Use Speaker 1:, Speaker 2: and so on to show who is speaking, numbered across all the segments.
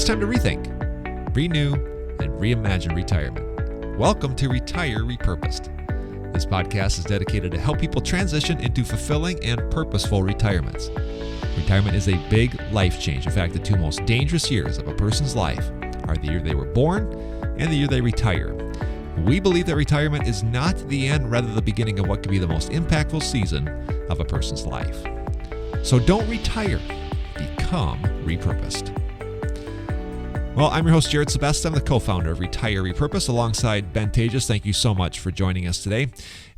Speaker 1: It's time to rethink, renew, and reimagine retirement. Welcome to Retire Repurposed. This podcast is dedicated to help people transition into fulfilling and purposeful retirements. Retirement is a big life change. In fact, the two most dangerous years of a person's life are the year they were born and the year they retire. We believe that retirement is not the end, rather the beginning of what could be the most impactful season of a person's life. So don't retire, become repurposed. Well, I'm your host, Jared Sebest. I'm the co-founder of Retire Repurposed alongside Ben Tejas. Thank you so much for joining us today.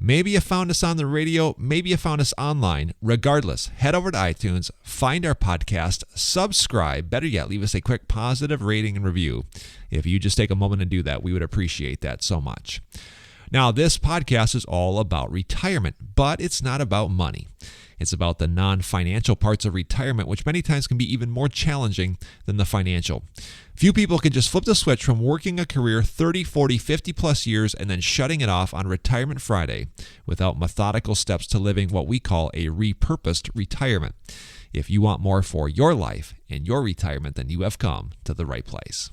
Speaker 1: Maybe you found us on the radio, maybe you found us online. Regardless, head over to iTunes, find our podcast, subscribe. Better yet, leave us a quick positive rating and review. If you just take a moment and do that, we would appreciate that so much. Now, this podcast is all about retirement, but it's not about money. It's about the non-financial parts of retirement, which many times can be even more challenging than the financial. Few people can just flip the switch from working a career 30, 40, 50 plus years and then shutting it off on Retirement Friday without methodical steps to living what we call a repurposed retirement. If you want more for your life and your retirement, then you have come to the right place.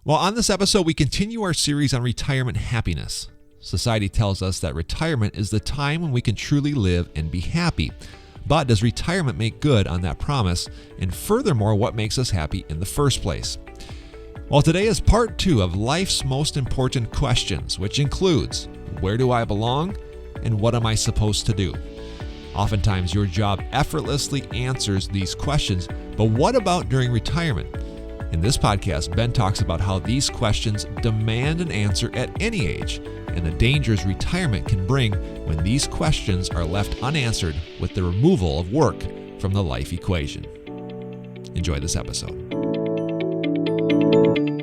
Speaker 1: Well, on this episode, we continue our series on retirement happiness. Society tells us that retirement is the time when we can truly live and be happy. But does retirement make good on that promise? And furthermore, what makes us happy in the first place? Well, today is part 2 of life's most important questions, which includes, where do I belong and what am I supposed to do? Oftentimes, your job effortlessly answers these questions, but what about during retirement? In this podcast, Ben talks about how these questions demand an answer at any age and the dangers retirement can bring when these questions are left unanswered with the removal of work from the life equation. Enjoy this episode.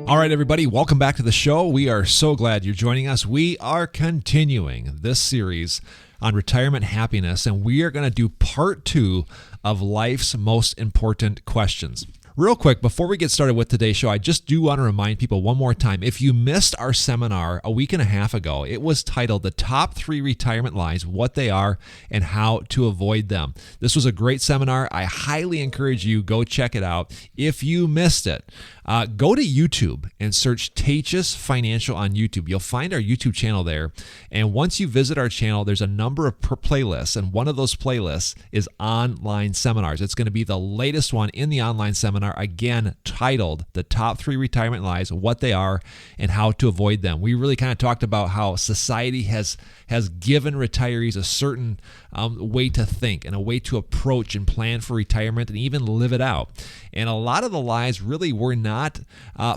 Speaker 1: All right, everybody, welcome back to the show. We are so glad you're joining us. We are continuing this series on retirement happiness, and we are going to do part 2 of life's most important questions. Real quick, before we get started with today's show, I just do want to remind people one more time, if you missed our seminar a week and a half ago, it was titled The Top 3 Retirement Lies, What They Are, and How to Avoid Them. This was a great seminar. I highly encourage you, go check it out. If you missed it, go to YouTube and search Tejas Financial on YouTube. You'll find our YouTube channel there. And once you visit our channel, there's a number of playlists, and one of those playlists is online seminars. It's going to be the latest one in the online seminar, again, titled The Top 3 Retirement Lies, What They Are, and How to Avoid Them. We really kind of talked about how society has given retirees a certain way to think and a way to approach and plan for retirement and even live it out. And a lot of the lies really were not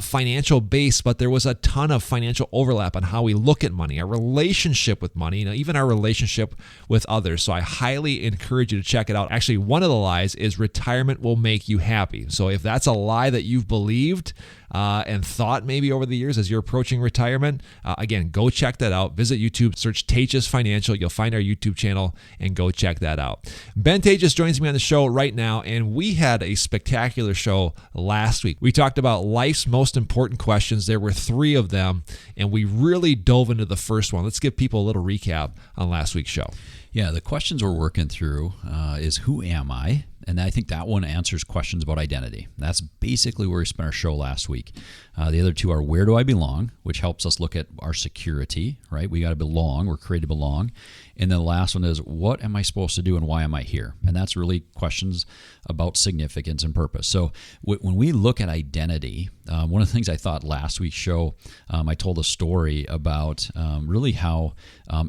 Speaker 1: financial based, but there was a ton of financial overlap on how we look at money, our relationship with money, even our relationship with others. So I highly encourage you to check it out. Actually, one of the lies is retirement will make you happy. So if that's a lie that you've believed and thought maybe over the years as you're approaching retirement, again, go check that out. Visit YouTube, search Tejas Financial. You'll find our YouTube channel and go check that out. Ben Tejas joins me on the show right now, and we had a spectacular show last week. We talked about life's most important questions. There were 3 of them, and we really dove into the first one. Let's give people a little recap on last week's show.
Speaker 2: Yeah, the questions we're working through is who am I? And I think that one answers questions about identity. That's basically where we spent our show last week. The other 2 are where do I belong, which helps us look at our security, right? We got to belong. We're created to belong. And then the last one is what am I supposed to do and why am I here? And that's really questions about significance and purpose. So when we look at identity, one of the things I thought last week's show, I told a story about really how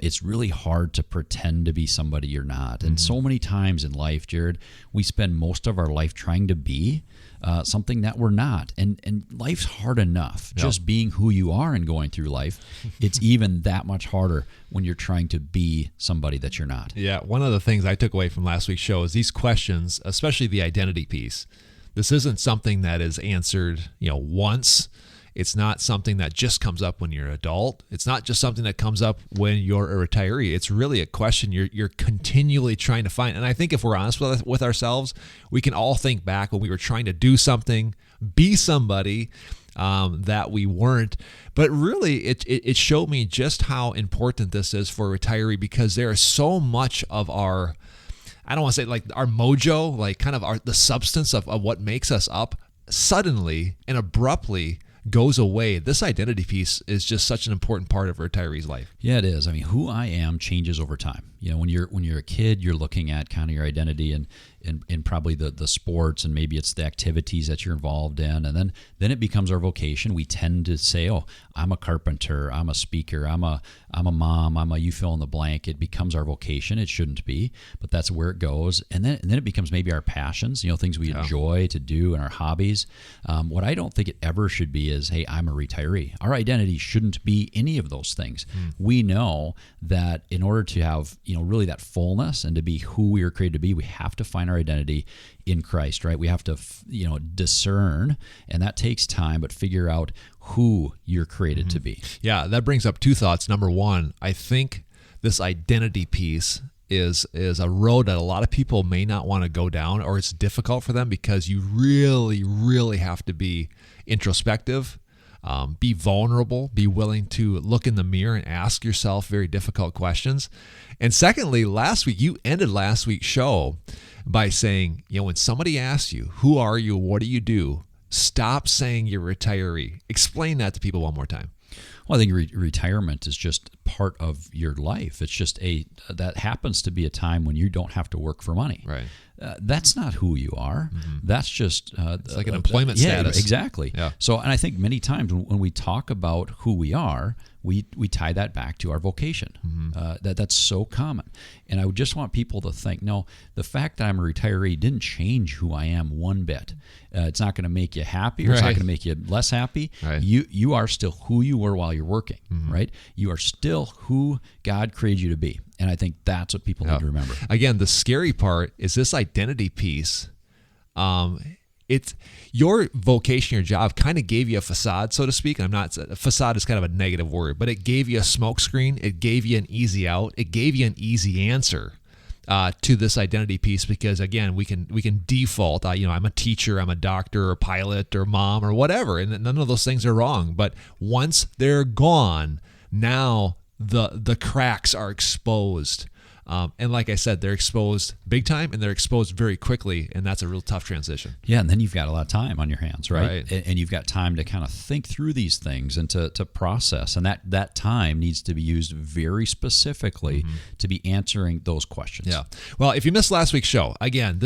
Speaker 2: it's really hard to pretend to be somebody you're not. And so many times in life, Jared, we spend most of our life trying to be something that we're not. And life's hard enough, just being who you are and going through life. It's even that much harder when you're trying to be somebody that you're not.
Speaker 1: Yeah, one of the things I took away from last week's show is these questions, especially the identity piece. This isn't something that is answered, once. It's not something that just comes up when you're an adult. It's not just something that comes up when you're a retiree. It's really a question you're continually trying to find. And I think if we're honest with ourselves, we can all think back when we were trying to do something, be somebody that we weren't. But really, it showed me just how important this is for a retiree, because there is so much of our, I don't want to say like our mojo, like kind of the substance of what makes us up, suddenly and abruptly goes away, this identity piece is just such an important part of a retiree's life.
Speaker 2: Yeah, it is. I mean, who I am changes over time. When you're a kid, you're looking at kind of your identity and probably the sports, and maybe it's the activities that you're involved in, and then it becomes our vocation. We tend to say, "Oh, I'm a carpenter, I'm a speaker, I'm a mom, I'm a you fill in the blank." It becomes our vocation. It shouldn't be, but that's where it goes, and then it becomes maybe our passions. Things we enjoy to do and our hobbies. What I don't think it ever should be is, "Hey, I'm a retiree." Our identity shouldn't be any of those things. We know that in order to have really that fullness and to be who we were created to be, we have to find our identity in Christ, right? We have to, discern, and that takes time, but figure out who you're created to be.
Speaker 1: Yeah, that brings up two thoughts. Number one, I think this identity piece is a road that a lot of people may not want to go down, or it's difficult for them because you really, really have to be introspective. Be vulnerable, be willing to look in the mirror and ask yourself very difficult questions. And secondly, you ended last week's show by saying, when somebody asks you, who are you, what do you do, stop saying you're a retiree. Explain that to people one more time.
Speaker 2: Well, I think retirement is just part of your life. It's just that happens to be a time when you don't have to work for money.
Speaker 1: Right.
Speaker 2: That's not who you are. That's just
Speaker 1: it's like an employment status.
Speaker 2: Exactly.
Speaker 1: Yeah.
Speaker 2: So, and I think many times when we talk about who we are, we tie that back to our vocation. That's so common. And I would just want people to think, no, the fact that I'm a retiree didn't change who I am one bit. It's not going to make you happy, or it's not going to make you less happy.
Speaker 1: Right.
Speaker 2: You are still who you were while you're working, right? You are still who God created you to be. And I think that's what people need to remember.
Speaker 1: Again, the scary part is this identity piece. It's your vocation, your job kind of gave you a facade, so to speak. A facade is kind of a negative word, but it gave you a smokescreen. It gave you an easy out. It gave you an easy answer to this identity piece, because again, we can default. I'm a teacher, I'm a doctor, or pilot, or mom, or whatever, and none of those things are wrong. But once they're gone, now the cracks are exposed. And like I said, they're exposed big time, and they're exposed very quickly, and that's a real tough transition.
Speaker 2: Yeah, and then you've got a lot of time on your hands, right? And you've got time to kind of think through these things and to process, and that time needs to be used very specifically to be answering those questions.
Speaker 1: Yeah. Well, if you missed last week's show, again,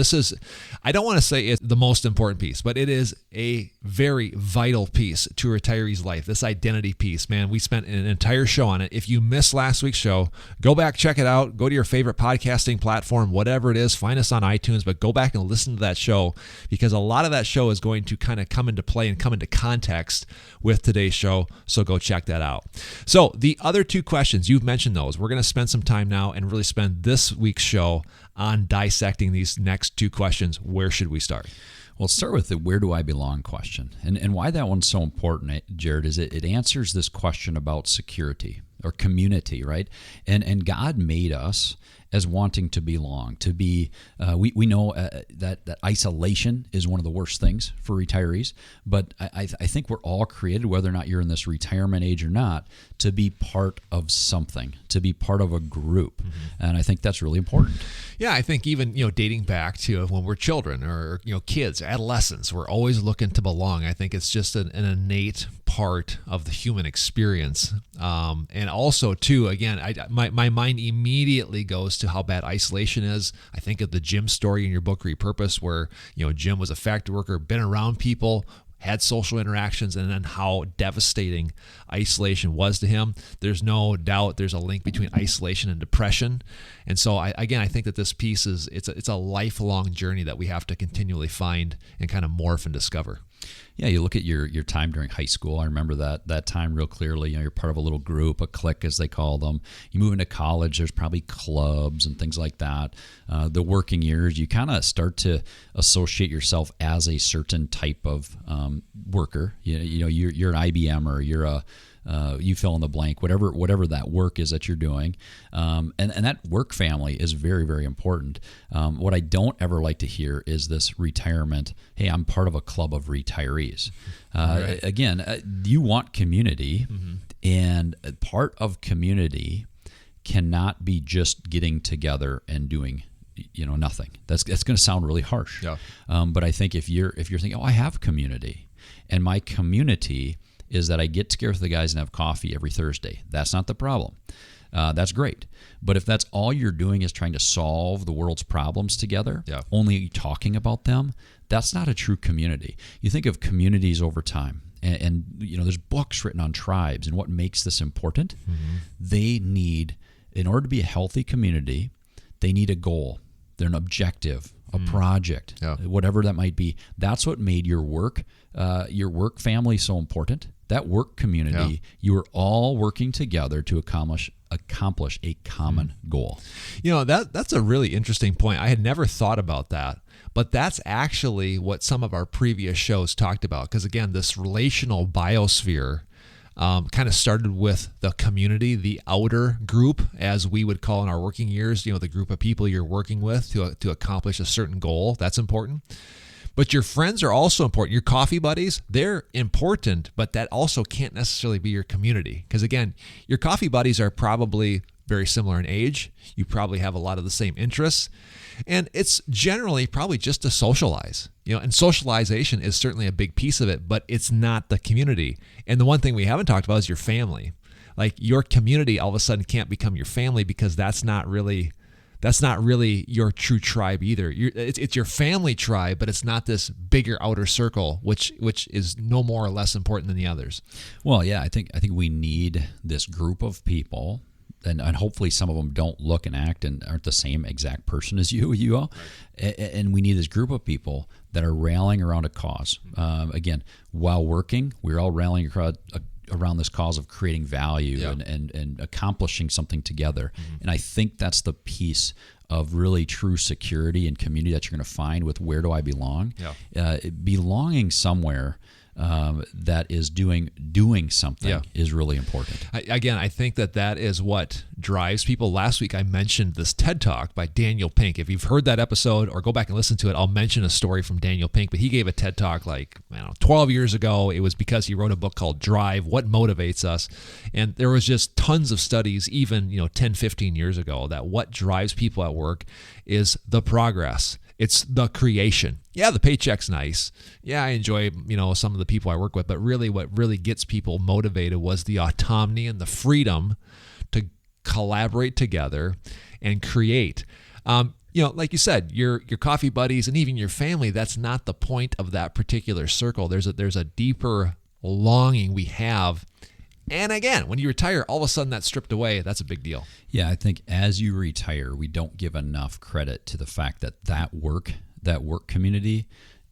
Speaker 1: I don't want to say it's the most important piece, but it is a very vital piece to a retiree's life, this identity piece. Man, we spent an entire show on it. If you missed last week's show, go back, check it out, go to your favorite podcasting platform, whatever it is, find us on iTunes, but go back and listen to that show, because a lot of that show is going to kind of come into play and come into context with today's show. So go check that out. So the other two questions, you've mentioned those. We're going to spend some time now and really spend this week's show on dissecting these next two questions. Where should we start?
Speaker 2: Well, let's start with the where do I belong question. And why that one's so important, Jared, is it answers this question about security or community, right? And God made us as wanting to belong, to be, we know that isolation is one of the worst things for retirees, but I think we're all created, whether or not you're in this retirement age or not, to be part of something, to be part of a group. And I think that's really important.
Speaker 1: Yeah, I think even, dating back to when we're children or, kids, adolescents, we're always looking to belong. I think it's just an innate part of the human experience. And also, too, again, my mind immediately goes to how bad isolation is. I think of the Jim story in your book, Repurpose, where, Jim was a factory worker, been around people, had social interactions, and then how devastating isolation was to him. There's no doubt there's a link between isolation and depression. And so I think that this piece it's a lifelong journey that we have to continually find and kind of morph and discover.
Speaker 2: Yeah, you look at your time during high school. I remember that time real clearly. You're part of a little group, a clique as they call them. You move into college, there's probably clubs and things like that. The working years, you kind of start to associate yourself as a certain type of worker. You're an IBM, or you're a you fill in the blank, whatever that work is that you're doing. And that work family is very, very important. What I don't ever like to hear is this retirement, hey, I'm part of a club of retirees. Right. Again, you want community, and part of community cannot be just getting together and doing nothing. That's going to sound really harsh.
Speaker 1: Yeah.
Speaker 2: But I think if you're thinking, I have community, and my community is that I get together with the guys and have coffee every Thursday. That's not the problem. That's great. But if that's all you're doing is trying to solve the world's problems together, only talking about them, that's not a true community. You think of communities over time, and there's books written on tribes and what makes this important. Mm-hmm. They need, in order to be a healthy community, they need a goal. They're an objective, a project, whatever that might be. That's what made your work family so important. That work community, you are all working together to accomplish a common goal.
Speaker 1: That's a really interesting point. I had never thought about that, but that's actually what some of our previous shows talked about. Because again, this relational biosphere kind of started with the community, the outer group, as we would call in our working years, the group of people you're working with to accomplish a certain goal. That's important. But your friends are also important. Your coffee buddies, they're important, but that also can't necessarily be your community. Because again, your coffee buddies are probably very similar in age. You probably have a lot of the same interests. And it's generally probably just to socialize. And socialization is certainly a big piece of it, but it's not the community. And the one thing we haven't talked about is your family. Like your community all of a sudden can't become your family because that's not really your true tribe either. It's your family tribe, but it's not this bigger outer circle, which is no more or less important than the others.
Speaker 2: Well, yeah, I think we need this group of people, and hopefully some of them don't look and act and aren't the same exact person as you all. Right. And we need this group of people that are rallying around a cause. Again, while working, we're all rallying around this cause of creating value and accomplishing something together. Mm-hmm. And I think that's the piece of really true security and community that you're going to find with where do I belong? Belonging somewhere that is doing something is really important.
Speaker 1: I think that is what drives people. Last week I mentioned this TED Talk by Daniel Pink. If you've heard that episode or go back and listen to it, I'll mention a story from Daniel Pink. But he gave a TED Talk 12 years ago. It was because he wrote a book called Drive, What Motivates Us. And there was just tons of studies, even 10, 15 years ago, that what drives people at work is the progress. It's the creation. Yeah, the paycheck's nice. Yeah, I enjoy, some of the people I work with, but really what really gets people motivated was the autonomy and the freedom to collaborate together and create. Like you said, your coffee buddies and even your family, that's not the point of that particular circle. There's a deeper longing we have. And again, when you retire, all of a sudden that's stripped away. That's a big deal.
Speaker 2: Yeah, I think as you retire, we don't give enough credit to the fact that work community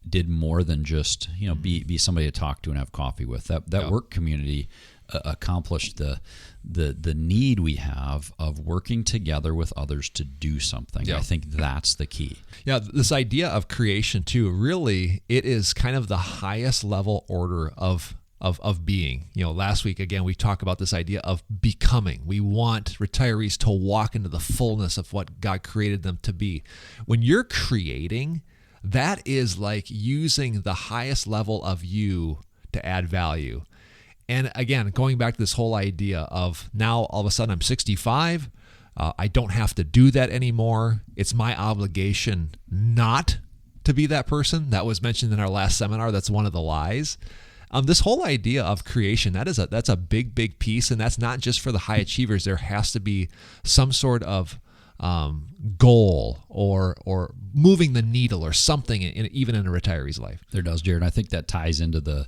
Speaker 2: did more than just be somebody to talk to and have coffee with. That work community accomplished the need we have of working together with others to do something. I think that's the key.
Speaker 1: Yeah, this idea of creation too, really, it is kind of the highest level order of being. Last week, again, we talked about this idea of becoming. We want retirees to walk into the fullness of what God created them to be. When you're creating, that is like using the highest level of you to add value. And again, going back to this whole idea of now all of a sudden I'm 65, I don't have to do that anymore. It's my obligation not to be that person. That was mentioned in our last seminar. That's one of the lies. This whole idea of creation, that's a big piece, and that's not just for the high achievers. There has to be some sort of goal or moving the needle or something even in a retiree's life.
Speaker 2: There does, Jared. I think that ties into the,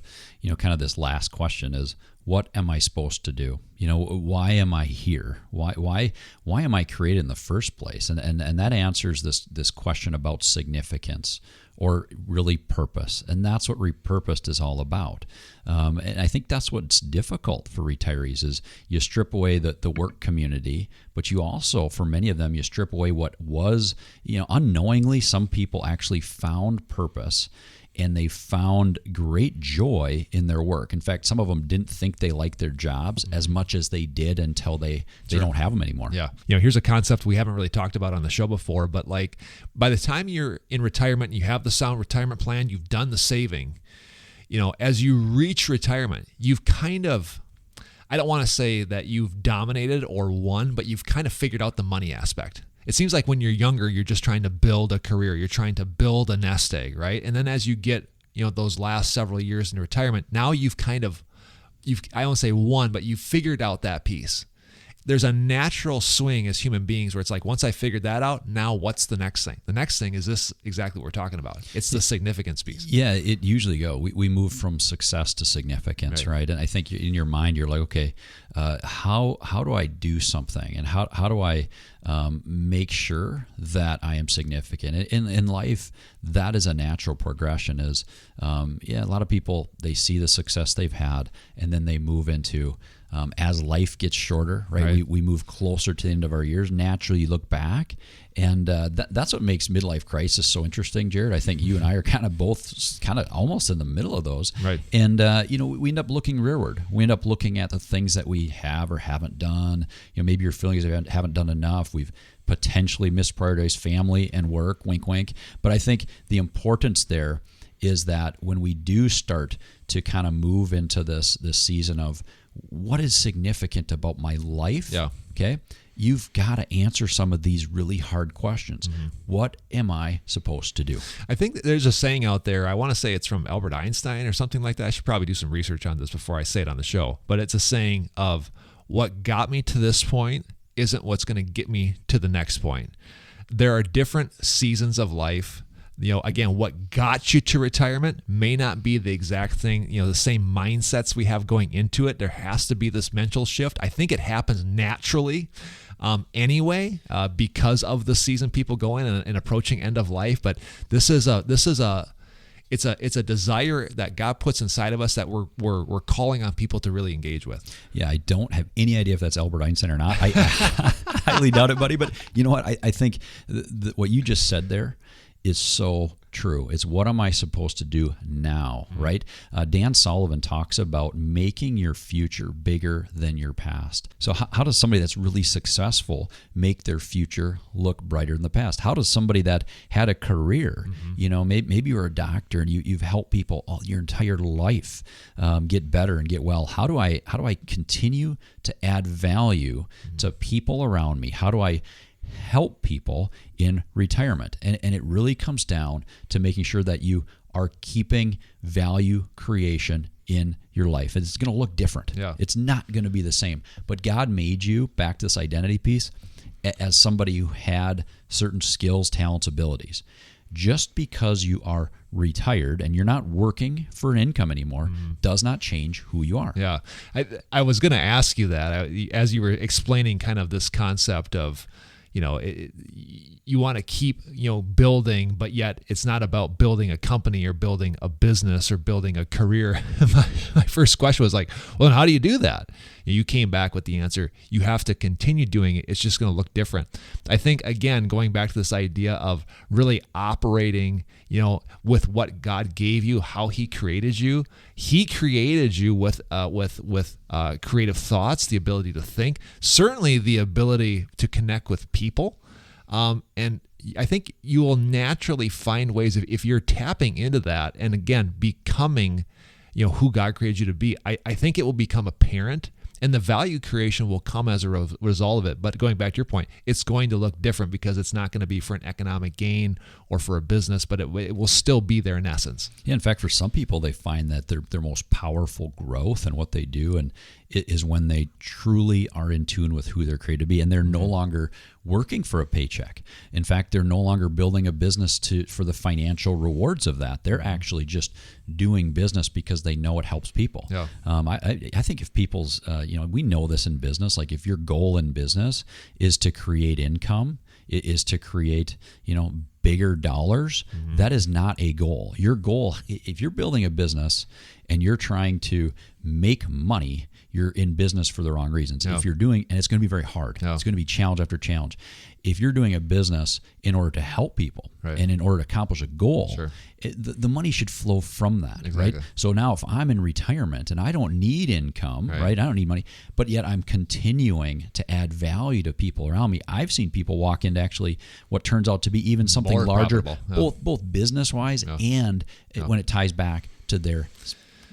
Speaker 2: kind of this last question is, what am I supposed to do? Why am I here? Why am I created in the first place? And that answers this question about significance or really purpose. And that's what Repurposed is all about. And I think that's what's difficult for retirees is you strip away the work community, but you also, for many of them, you strip away what was, unknowingly, some people actually found purpose and they found great joy in their work. In fact, some of them didn't think they liked their jobs as much as they did until they don't have them anymore.
Speaker 1: Yeah. Here's a concept we haven't really talked about on the show before, but like by the time you're in retirement and you have the sound retirement plan, you've done the saving, as you reach retirement, you've kind of, I don't want to say that you've dominated or won, but you've kind of figured out the money aspect. it seems like when you're younger, you're just trying to build a career. You're trying to build a nest egg, right? And then as you get, those last several years in retirement, now I won't say won, but you've figured out that piece. There's a natural swing as human beings where it's like, once I figured that out, now what's the next thing? The next thing is this, exactly what we're talking about. It's the significance piece.
Speaker 2: Yeah, it usually we move from success to significance, right? And I think in your mind, you're like, okay, how do I do something? And how do I make sure that I am significant? In life, that is a natural progression is, a lot of people, they see the success they've had, and then they move into, as life gets shorter, right? We move closer to the end of our years. Naturally, you look back, and that's what makes midlife crisis so interesting, Jared. I think you and I are kind of both almost in the middle of those.
Speaker 1: Right.
Speaker 2: And, we end up looking rearward. We end up looking at the things that we have or haven't done. Maybe your feelings haven't done enough. We've potentially misprioritized family and work, wink, wink. But I think the importance there is that when we do start to kind of move into this season of what is significant about my life, okay, you've got to answer some of these really hard questions. Mm-hmm. What am I supposed to do?
Speaker 1: I think there's a saying out there, I want to say it's from Albert Einstein or something like that. I should probably do some research on this before I say it on the show. But it's a saying of, what got me to this point isn't what's going to get me to the next point. There are different seasons of life. Again, what got you to retirement may not be the exact thing, the same mindsets we have going into it. There has to be this mental shift. I think it happens naturally anyway, because of the season people go in and approaching end of life. But it's a desire that God puts inside of us that we're calling on people to really engage with.
Speaker 2: Yeah, I don't have any idea if that's Albert Einstein or not. I highly doubt it, buddy. But you know what? I think what you just said there is so true. It's what am I supposed to do now, right? Dan Sullivan talks about making your future bigger than your past. So how does somebody that's really successful make their future look brighter than the past? How does somebody that had a career, maybe you're a doctor and you've helped people all your entire life get better and get well. How do I continue to add value to people around me? How do I help people in retirement? And it really comes down to making sure that you are keeping value creation in your life. It's going to look different.
Speaker 1: Yeah.
Speaker 2: It's not going to be the same. But God made you, back to this identity piece, as somebody who had certain skills, talents, abilities. Just because you are retired and you're not working for an income anymore does not change who you are.
Speaker 1: Yeah. I was going to ask you that as you were explaining kind of this concept of, you want to keep, building, but yet it's not about building a company or building a business or building a career. My first question was like, well, then how do you do that? You came back with the answer. You have to continue doing it. It's just going to look different. I think, again, going back to this idea of really operating, with what God gave you, how He created you. He created you with creative thoughts, the ability to think, certainly the ability to connect with people. And I think you will naturally find ways if you're tapping into that and, again, becoming, who God created you to be. I think it will become apparent. And the value creation will come as a result of it. But going back to your point, it's going to look different because it's not going to be for an economic gain or for a business, but it will still be there in essence.
Speaker 2: Yeah, in fact, for some people, they find that their most powerful growth and what they do and it is when they truly are in tune with who they're created to be, and they're no longer working for a paycheck. In fact, they're no longer building a business for the financial rewards of that. They're actually just doing business because they know it helps people.
Speaker 1: Yeah.
Speaker 2: I think if people's, we know this in business, like if your goal in business is to create income, it is to create, bigger dollars, that is not a goal. Your goal, if you're building a business and you're trying to make money, you're in business for the wrong reasons.
Speaker 1: Yeah.
Speaker 2: If you're doing, and it's going to be very hard.
Speaker 1: Yeah.
Speaker 2: It's going to be challenge after challenge. If you're doing a business in order to help people and in order to accomplish a goal, the money should flow from that,
Speaker 1: exactly.
Speaker 2: right? So now if I'm in retirement and I don't need income, right? I don't need money, but yet I'm continuing to add value to people around me. I've seen people walk into actually what turns out to be even something
Speaker 1: more
Speaker 2: larger,
Speaker 1: profitable.
Speaker 2: both business-wise and when it ties back to their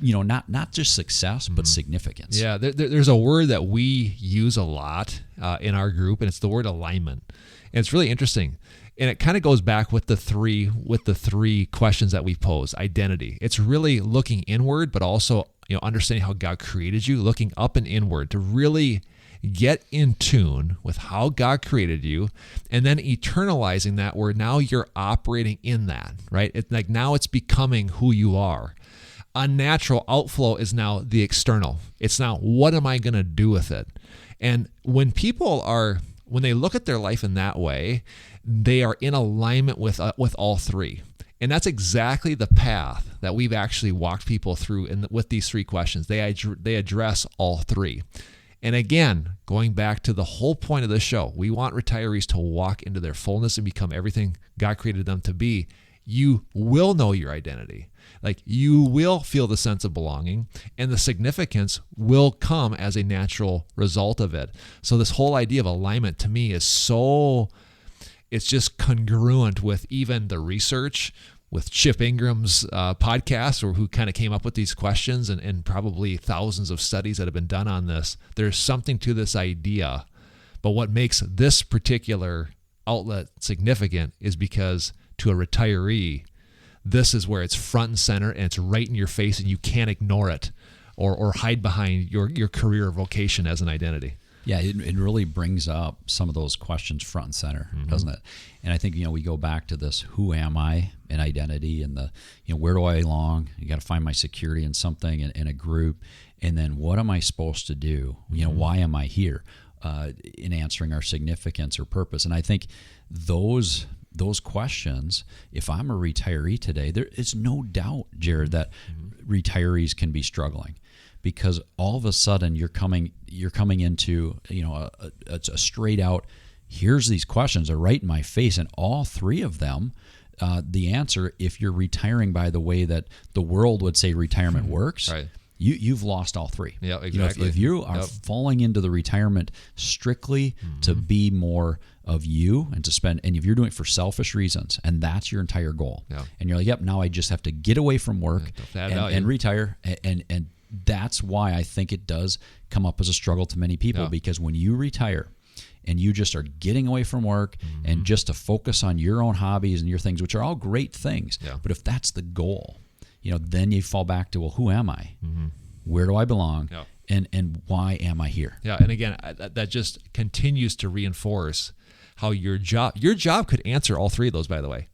Speaker 2: not just success, but significance.
Speaker 1: Yeah, there's a word that we use a lot in our group, and it's the word alignment. And it's really interesting. And it kind of goes back with the three questions that we pose. Identity. It's really looking inward, but also, understanding how God created you, looking up and inward to really get in tune with how God created you, and then eternalizing that where now you're operating in that, right? It's like now it's becoming who you are. Unnatural outflow is now the external. It's now, what am I going to do with it? And when they look at their life in that way, they are in alignment with all three. And that's exactly the path that we've actually walked people through with these three questions. They address all three. And again, going back to the whole point of this show, we want retirees to walk into their fullness and become everything God created them to be. You will know your identity. Like, you will feel the sense of belonging, and the significance will come as a natural result of it. So this whole idea of alignment to me is it's just congruent with even the research with Chip Ingram's podcast, or who kind of came up with these questions, and probably thousands of studies that have been done on this. There's something to this idea. But what makes this particular outlet significant is because to a retiree, this is where it's front and center, and it's right in your face, and you can't ignore it or hide behind your career or vocation as an identity.
Speaker 2: Yeah, it really brings up some of those questions front and center, doesn't it? And I think, we go back to this, who am I, and identity, and the, where do I belong? You got to find my security in something, in a group. And then what am I supposed to do? Why am I here? In answering our significance or purpose. And I think those questions, if I'm a retiree today, there is no doubt, Jared, that retirees can be struggling. Because all of a sudden you're coming into a straight out, here's these questions are right in my face, and all three of them, the answer, if you're retiring by the way that the world would say retirement works,
Speaker 1: right,
Speaker 2: you've lost all three.
Speaker 1: Yeah, exactly.
Speaker 2: If you are falling into the retirement strictly to be more of you and to spend, and if you're doing it for selfish reasons, and that's your entire goal, and you're like, yep, now I just have to get away from work and retire, and that's why I think it does come up as a struggle to many people, because when you retire and you just are getting away from work and just to focus on your own hobbies and your things, which are all great things, but if that's the goal, then you fall back to, well, who am I? Where do I belong? And why am I here?
Speaker 1: Yeah, and again, that just continues to reinforce how your job could answer all three of those, by the way,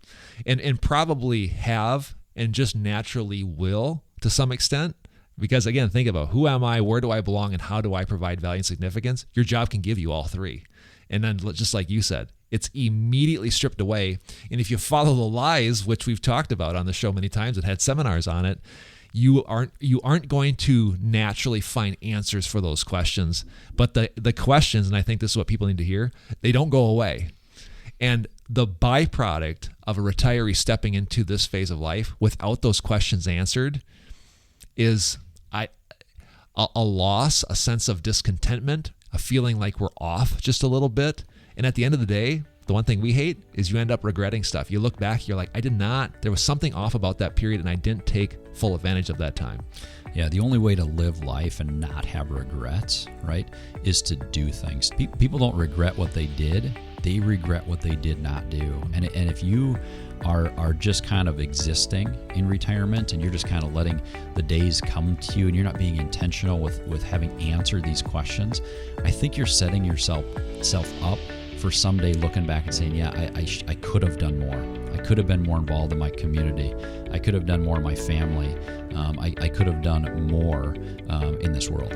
Speaker 1: and probably have, and just naturally will to some extent. Because again, think about, who am I, where do I belong, and how do I provide value and significance? Your job can give you all three. And then, just like you said, it's immediately stripped away. And if you follow the lies, which we've talked about on the show many times and had seminars on it, you aren't going to naturally find answers for those questions. But the questions, and I think this is what people need to hear, they don't go away. And the byproduct of a retiree stepping into this phase of life without those questions answered is a loss, a sense of discontentment, a feeling like we're off just a little bit. And at the end of the day, the one thing we hate is you end up regretting stuff. You look back, you're like, there was something off about that period, and I didn't take full advantage of that time.
Speaker 2: Yeah, the only way to live life and not have regrets, right, is to do things. People don't regret what they did. They regret what they did not do. And if you are just kind of existing in retirement and you're just kind of letting the days come to you and you're not being intentional with having answered these questions, I think you're setting yourself up for someday looking back and saying, yeah, I could have done more. I could have been more involved in my community. I could have done more in my family. I could have done more in this world.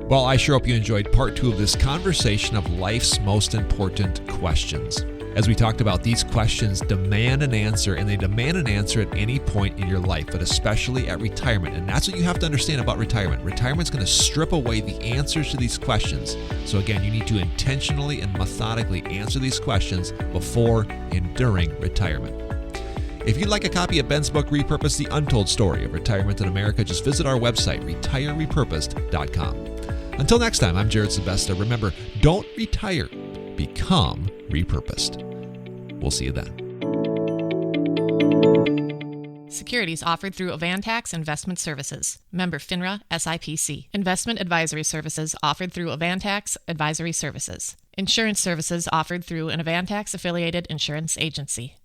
Speaker 1: Well, I sure hope you enjoyed part 2 of this conversation of life's most important questions. As we talked about, these questions demand an answer, and they demand an answer at any point in your life, but especially at retirement. And that's what you have to understand about retirement. Retirement's going to strip away the answers to these questions. So again, you need to intentionally and methodically answer these questions before and during retirement. If you'd like a copy of Ben's book, Repurpose: The Untold Story of Retirement in America, just visit our website, retirerepurposed.com. Until next time, I'm Jared Sebesta. Remember, don't retire, become repurposed. We'll see you then.
Speaker 3: Securities offered through Avantax Investment Services. Member FINRA SIPC. Investment advisory services offered through Avantax Advisory Services. Insurance services offered through an Avantax affiliated insurance agency.